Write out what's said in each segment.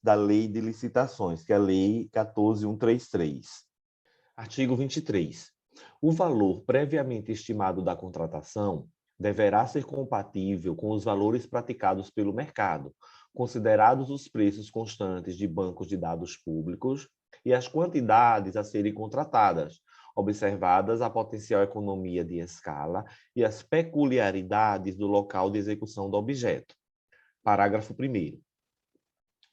da Lei de Licitações, que é a Lei 14.133. Artigo 23. O valor previamente estimado da contratação deverá ser compatível com os valores praticados pelo mercado, considerados os preços constantes de bancos de dados públicos e as quantidades a serem contratadas, observadas a potencial economia de escala e as peculiaridades do local de execução do objeto. Parágrafo 1º.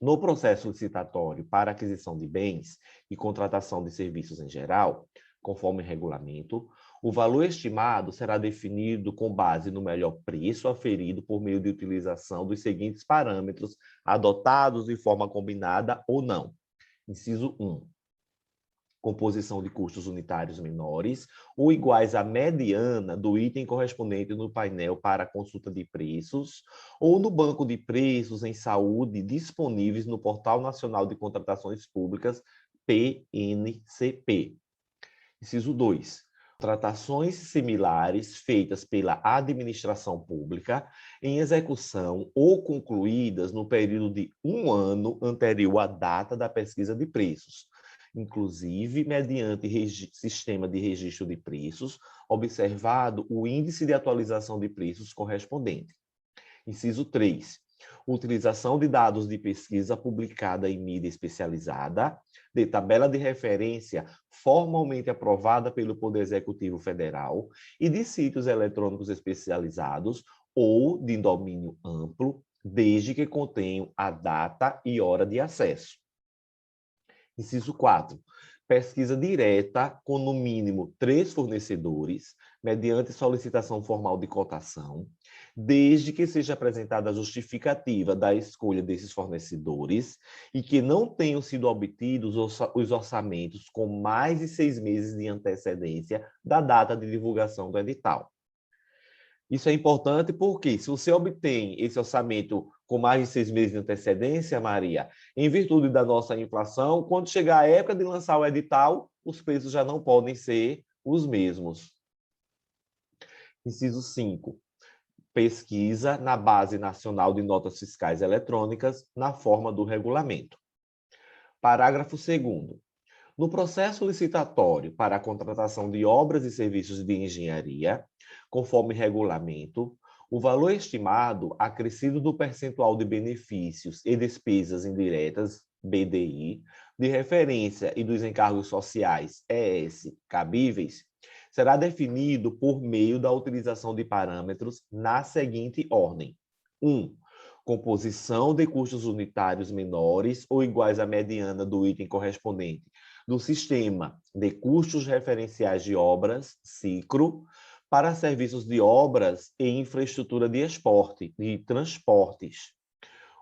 No processo licitatório para aquisição de bens e contratação de serviços em geral, conforme regulamento, o valor estimado será definido com base no melhor preço aferido por meio de utilização dos seguintes parâmetros, adotados de forma combinada ou não. Inciso 1. Composição de custos unitários menores ou iguais à mediana do item correspondente no painel para consulta de preços ou no banco de preços em saúde disponíveis no Portal Nacional de Contratações Públicas, PNCP. Inciso 2. Contratações similares feitas pela administração pública em execução ou concluídas no período de 1 ano anterior à data da pesquisa de preços, inclusive mediante sistema de registro de preços, observado o índice de atualização de preços correspondente. Inciso 3. Utilização de dados de pesquisa publicada em mídia especializada, de tabela de referência formalmente aprovada pelo Poder Executivo Federal e de sítios eletrônicos especializados ou de domínio amplo, desde que contenham a data e hora de acesso. Inciso 4. Pesquisa direta com, no mínimo, 3 fornecedores, mediante solicitação formal de cotação, desde que seja apresentada a justificativa da escolha desses fornecedores e que não tenham sido obtidos os orçamentos com mais de 6 meses de antecedência da data de divulgação do edital. Isso é importante porque, se você obtém esse orçamento com mais de 6 meses de antecedência, Maria, em virtude da nossa inflação, quando chegar a época de lançar o edital, os preços já não podem ser os mesmos. Inciso 5. Pesquisa na Base Nacional de Notas Fiscais Eletrônicas, na forma do regulamento. Parágrafo 2º. No processo licitatório para a contratação de obras e serviços de engenharia, conforme regulamento, o valor estimado, acrescido do percentual de benefícios e despesas indiretas, BDI, de referência e dos encargos sociais, ES, cabíveis, será definido por meio da utilização de parâmetros na seguinte ordem. 1. Composição de custos unitários menores ou iguais à mediana do item correspondente do Sistema de Custos Referenciais de Obras, SICRO, para serviços de obras e infraestrutura de transportes,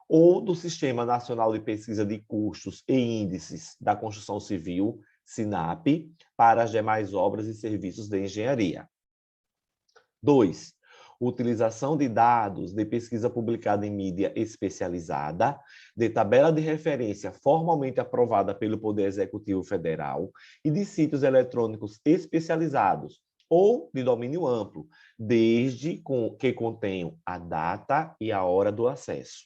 ou do Sistema Nacional de Pesquisa de Custos e Índices da Construção Civil, SINAP, para as demais obras e serviços de engenharia. 2. Utilização de dados de pesquisa publicada em mídia especializada, de tabela de referência formalmente aprovada pelo Poder Executivo Federal e de sítios eletrônicos especializados ou de domínio amplo, desde que contenham a data e a hora do acesso.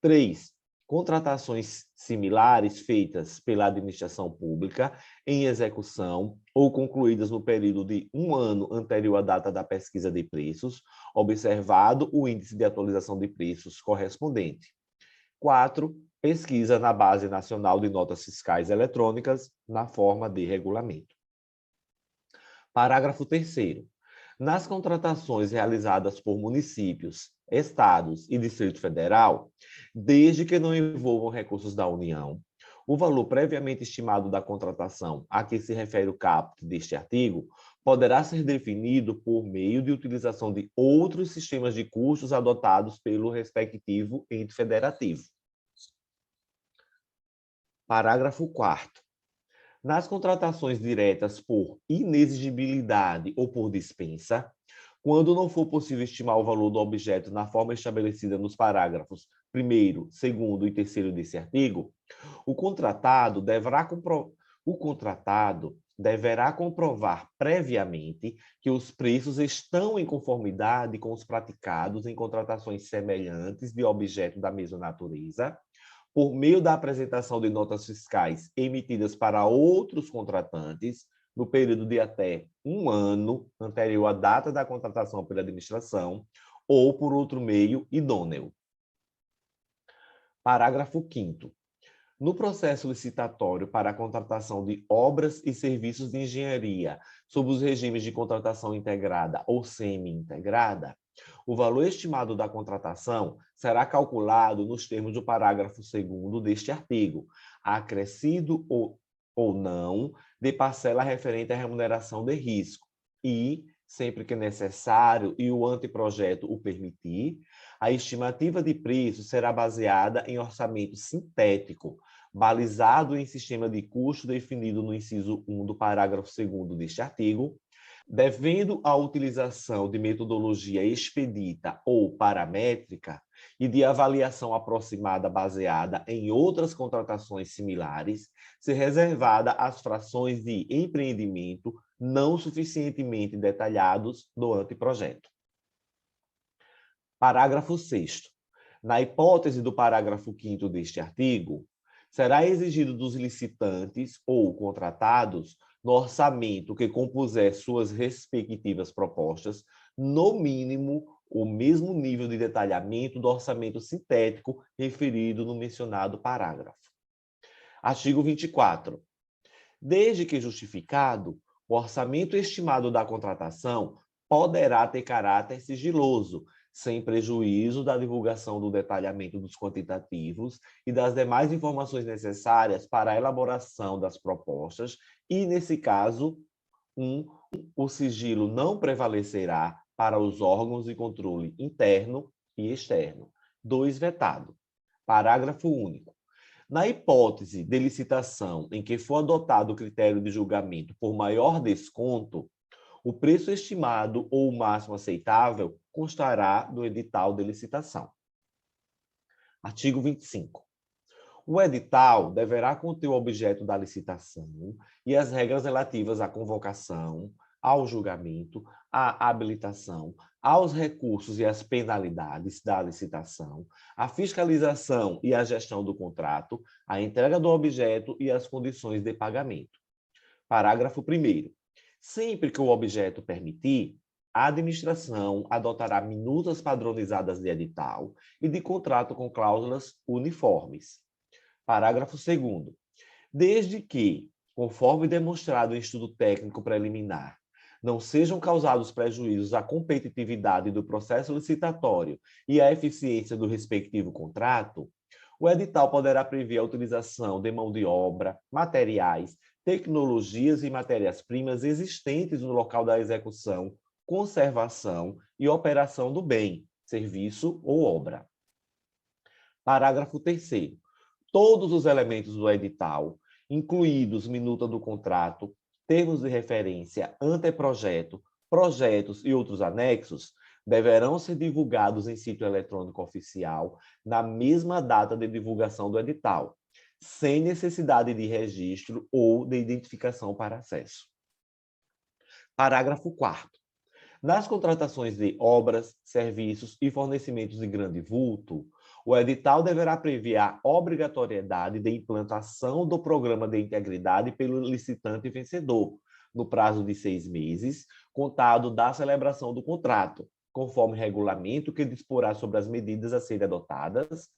3. Contratações similares feitas pela administração pública em execução ou concluídas no período de 1 ano anterior à data da pesquisa de preços, observado o índice de atualização de preços correspondente. 4. Pesquisa na Base Nacional de Notas Fiscais Eletrônicas, na forma de regulamento. Parágrafo 3º. Nas contratações realizadas por municípios, estados e Distrito Federal, desde que não envolvam recursos da União, o valor previamente estimado da contratação a que se refere o caput deste artigo poderá ser definido por meio de utilização de outros sistemas de custos adotados pelo respectivo ente federativo. Parágrafo 4º. Nas contratações diretas por inexigibilidade ou por dispensa, quando não for possível estimar o valor do objeto na forma estabelecida nos parágrafos 1º, 2º e 3º desse artigo, o contratado deverá comprovar previamente que os preços estão em conformidade com os praticados em contratações semelhantes de objeto da mesma natureza, por meio da apresentação de notas fiscais emitidas para outros contratantes, no período de até 1 ano anterior à data da contratação pela administração, ou por outro meio idôneo. Parágrafo 5º. No processo licitatório para a contratação de obras e serviços de engenharia sob os regimes de contratação integrada ou semi-integrada, o valor estimado da contratação será calculado nos termos do parágrafo 2º deste artigo, acrescido ou não de parcela referente à remuneração de risco e, sempre que necessário e o anteprojeto o permitir, a estimativa de preço será baseada em orçamento sintético, balizado em sistema de custo definido no inciso 1 do parágrafo 2º deste artigo, devendo a utilização de metodologia expedita ou paramétrica e de avaliação aproximada baseada em outras contratações similares, ser reservada às frações de empreendimento não suficientemente detalhados do anteprojeto. Parágrafo 6º. Na hipótese do parágrafo 5º deste artigo, será exigido dos licitantes ou contratados, no orçamento que compuser suas respectivas propostas, no mínimo, o mesmo nível de detalhamento do orçamento sintético referido no mencionado parágrafo. Artigo 24. Desde que justificado, o orçamento estimado da contratação poderá ter caráter sigiloso, sem prejuízo da divulgação do detalhamento dos quantitativos e das demais informações necessárias para a elaboração das propostas e, nesse caso, o sigilo não prevalecerá para os órgãos de controle interno e externo. 2. Vetado. Parágrafo único. Na hipótese de licitação em que for adotado o critério de julgamento por maior desconto, o preço estimado ou o máximo aceitável constará do edital de licitação. Artigo 25. O edital deverá conter o objeto da licitação e as regras relativas à convocação, ao julgamento, à habilitação, aos recursos e às penalidades da licitação, à fiscalização e à gestão do contrato, à entrega do objeto e às condições de pagamento. Parágrafo 1º. Sempre que o objeto permitir, a administração adotará minutas padronizadas de edital e de contrato com cláusulas uniformes. Parágrafo 2º. Desde que, conforme demonstrado em estudo técnico preliminar, não sejam causados prejuízos à competitividade do processo licitatório e à eficiência do respectivo contrato, o edital poderá prever a utilização de mão de obra, materiais, tecnologias e matérias-primas existentes no local da execução, conservação e operação do bem, serviço ou obra. Parágrafo 3º. Todos os elementos do edital, incluídos minuta do contrato, termos de referência, anteprojeto, projetos e outros anexos, deverão ser divulgados em sítio eletrônico oficial na mesma data de divulgação do edital, sem necessidade de registro ou de identificação para acesso. Parágrafo 4º. Nas contratações de obras, serviços e fornecimentos de grande vulto, o edital deverá prever a obrigatoriedade de implantação do programa de integridade pelo licitante vencedor, no prazo de 6 meses, contado da celebração do contrato, conforme regulamento que disporá sobre as medidas a serem adotadas,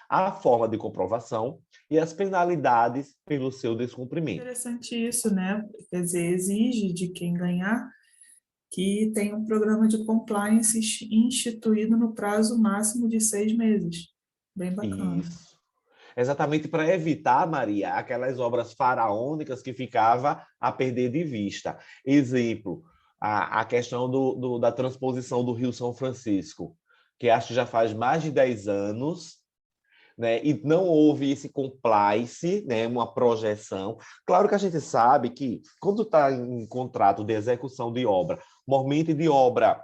a forma de comprovação e as penalidades pelo seu descumprimento. Interessante isso, né? Quer dizer, exige de quem ganhar que tenha um programa de compliance instituído no prazo máximo de 6 meses. Bem bacana. Isso. Exatamente para evitar, Maria, aquelas obras faraônicas que ficava a perder de vista. Exemplo, a questão da transposição do Rio São Francisco, que acho que já faz mais de 10 anos, né, e não houve esse compliance, né, uma projeção. Claro que a gente sabe que, quando está em contrato de execução de obra, normalmente de obra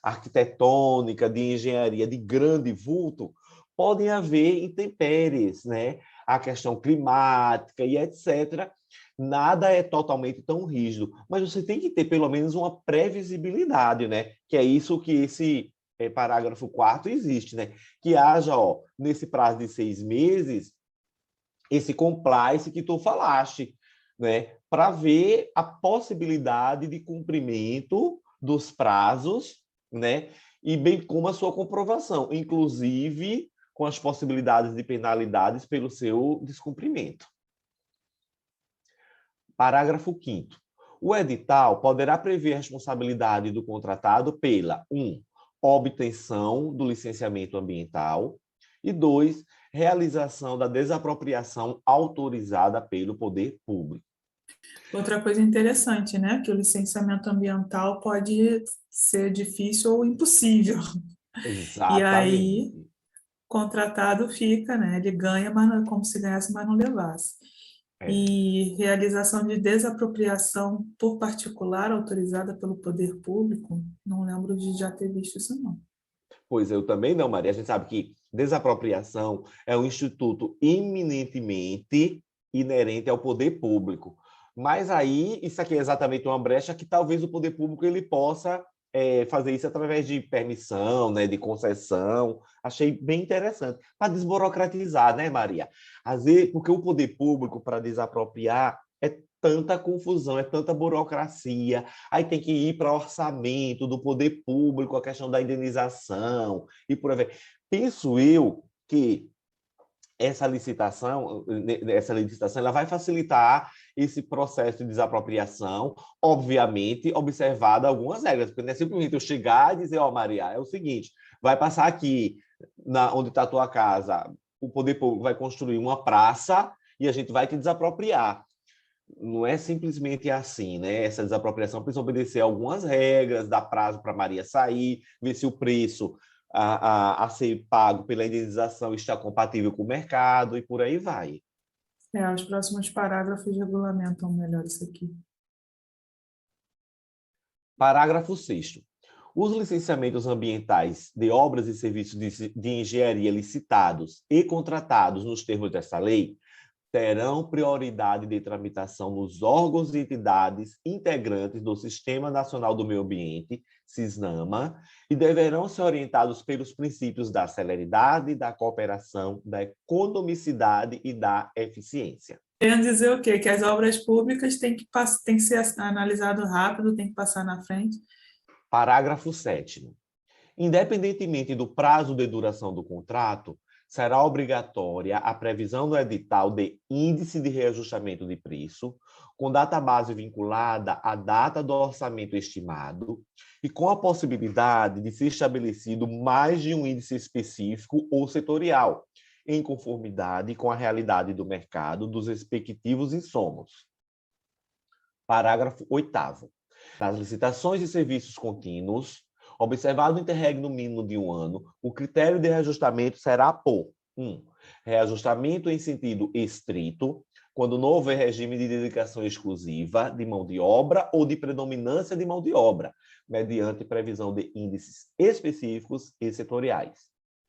arquitetônica, de engenharia de grande vulto, podem haver intempéries, né? A questão climática e etc. Nada é totalmente tão rígido, mas você tem que ter pelo menos uma previsibilidade, né? Que é isso que parágrafo 4º existe, né? Que haja, ó, nesse prazo de 6 meses, esse compliance que tu falaste, né? Para ver a possibilidade de cumprimento dos prazos, né? E bem como a sua comprovação, inclusive com as possibilidades de penalidades pelo seu descumprimento. Parágrafo 5º. O edital poderá prever a responsabilidade do contratado pela 1. Obtenção do licenciamento ambiental e 2. Realização da desapropriação autorizada pelo poder público. Outra coisa interessante, né? Que o licenciamento ambiental pode ser difícil ou impossível. E aí, Exatamente. o contratado fica, né? Ele ganha, mas não é como se ganhasse, mas não levasse. É. E realização de desapropriação por particular autorizada pelo poder público, não lembro de já ter visto isso, não. Pois eu também não, Maria. A gente sabe que desapropriação é um instituto eminentemente inerente ao poder público. Mas aí, isso aqui é exatamente uma brecha que talvez o poder público ele possa fazer isso através de permissão, né, de concessão. Achei bem interessante. Para desburocratizar, né, Maria? Às vezes, porque o poder público, para desapropriar, é tanta confusão, é tanta burocracia. Aí tem que ir para orçamento do poder público, a questão da indenização e por aí vai. Penso eu que essa licitação ela vai facilitar esse processo de desapropriação, obviamente, observado algumas regras, porque não é simplesmente eu chegar e dizer, ó, Maria, é o seguinte, vai passar aqui, onde está a tua casa, o poder público vai construir uma praça e a gente vai te desapropriar. Não é simplesmente assim, né? Essa desapropriação precisa obedecer a algumas regras, dar prazo para Maria sair, ver se o preço a ser pago pela indenização está compatível com o mercado e por aí vai. Os próximos parágrafos regulamentam melhor isso aqui. Parágrafo 6º. Os licenciamentos ambientais de obras e serviços de engenharia licitados e contratados nos termos dessa lei terão prioridade de tramitação nos órgãos e entidades integrantes do Sistema Nacional do Meio Ambiente, SISNAMA, e deverão ser orientados pelos princípios da celeridade, da cooperação, da economicidade e da eficiência. Querendo dizer o quê? Que as obras públicas têm que ser analisado rápido, tem que passar na frente. Parágrafo 7º. Independentemente do prazo de duração do contrato, será obrigatória a previsão no edital de índice de reajustamento de preço, com data base vinculada à data do orçamento estimado e com a possibilidade de ser estabelecido mais de um índice específico ou setorial, em conformidade com a realidade do mercado dos respectivos insumos. Parágrafo 8º. Nas licitações de serviços contínuos, observado o interregno mínimo de 1 ano, o critério de reajustamento será por 1. Reajustamento em sentido estrito, quando não houver regime de dedicação exclusiva de mão de obra ou de predominância de mão de obra, mediante previsão de índices específicos e setoriais.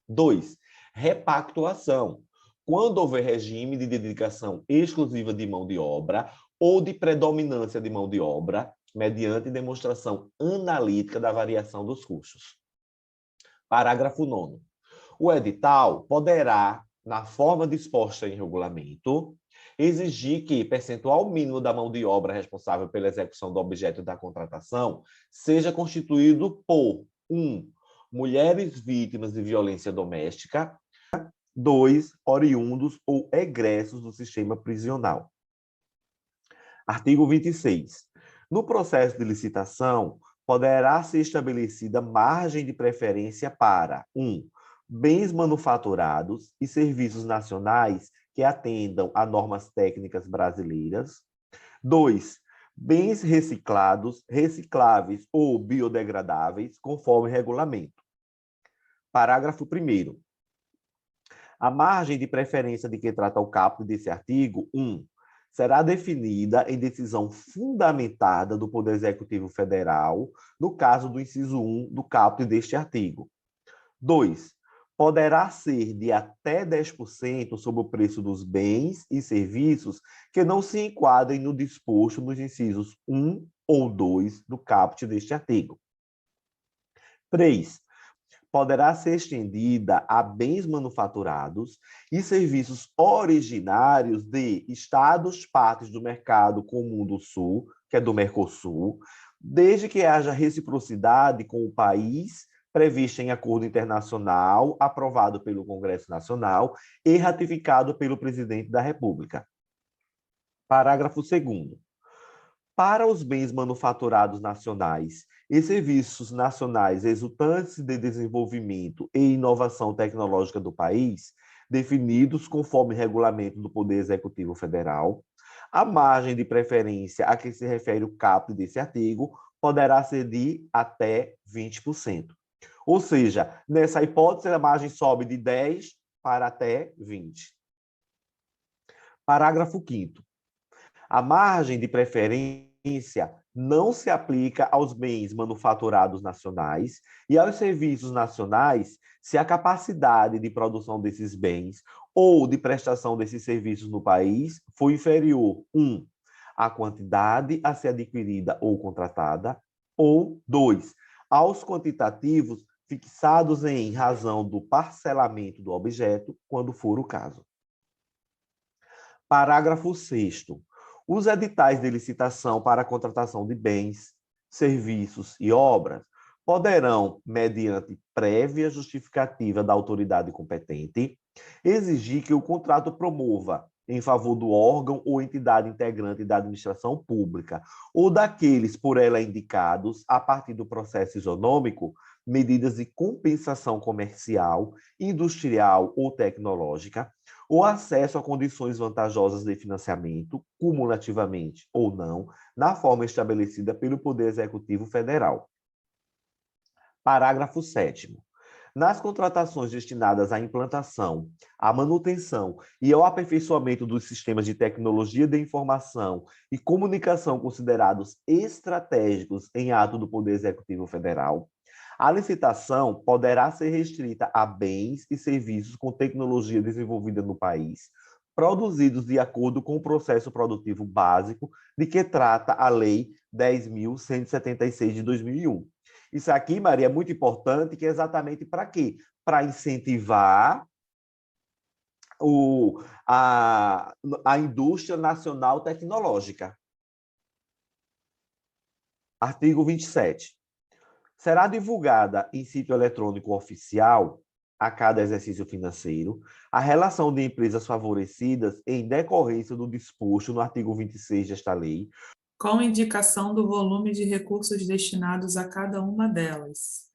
2. Repactuação, quando houver regime de dedicação exclusiva de mão de obra ou de predominância de mão de obra, mediante demonstração analítica da variação dos custos. Parágrafo 9º. O edital poderá, na forma disposta em regulamento, exigir que percentual mínimo da mão de obra responsável pela execução do objeto da contratação seja constituído por 1. Mulheres vítimas de violência doméstica, 2. Oriundos ou egressos do sistema prisional. Artigo 26. No processo de licitação, poderá ser estabelecida margem de preferência para 1. Bens manufaturados e serviços nacionais que atendam a normas técnicas brasileiras. 2. Bens reciclados, recicláveis ou biodegradáveis, conforme regulamento. Parágrafo 1º. A margem de preferência de que trata o caput desse artigo, 1. Será definida em decisão fundamentada do Poder Executivo Federal, no caso do inciso 1 do caput deste artigo. 2. Poderá ser de até 10% sobre o preço dos bens e serviços que não se enquadrem no disposto nos incisos 1 ou 2 do caput deste artigo. 3. poderá ser estendida a bens manufaturados e serviços originários de estados partes do Mercado Comum do Sul, que é do Mercosul, desde que haja reciprocidade com o país prevista em acordo internacional, aprovado pelo Congresso Nacional e ratificado pelo Presidente da República. Parágrafo 2º. Para os bens manufaturados nacionais e serviços nacionais resultantes de desenvolvimento e inovação tecnológica do país, definidos conforme regulamento do Poder Executivo Federal, a margem de preferência a que se refere o caput desse artigo poderá ser de até 20%. Ou seja, nessa hipótese, a margem sobe de 10% para até 20%. Parágrafo 5º. A margem de preferência não se aplica aos bens manufaturados nacionais e aos serviços nacionais se a capacidade de produção desses bens ou de prestação desses serviços no país for inferior, 1, à quantidade a ser adquirida ou contratada, ou 2, aos quantitativos fixados em razão do parcelamento do objeto, quando for o caso. Parágrafo 6º. Os editais de licitação para a contratação de bens, serviços e obras poderão, mediante prévia justificativa da autoridade competente, exigir que o contrato promova, em favor do órgão ou entidade integrante da administração pública ou daqueles por ela indicados, a partir do processo isonômico, medidas de compensação comercial, industrial ou tecnológica, o acesso a condições vantajosas de financiamento, cumulativamente ou não, na forma estabelecida pelo Poder Executivo Federal. Parágrafo 7º. Nas contratações destinadas à implantação, à manutenção e ao aperfeiçoamento dos sistemas de tecnologia de informação e comunicação considerados estratégicos em ato do Poder Executivo Federal, a licitação poderá ser restrita a bens e serviços com tecnologia desenvolvida no país, produzidos de acordo com o processo produtivo básico de que trata a Lei 10.176 de 2001. Isso aqui, Maria, é muito importante, que é exatamente para quê? Para incentivar a indústria nacional tecnológica. Artigo 27. Será divulgada em sítio eletrônico oficial, a cada exercício financeiro, a relação de empresas favorecidas em decorrência do disposto no artigo 26 desta lei, com indicação do volume de recursos destinados a cada uma delas.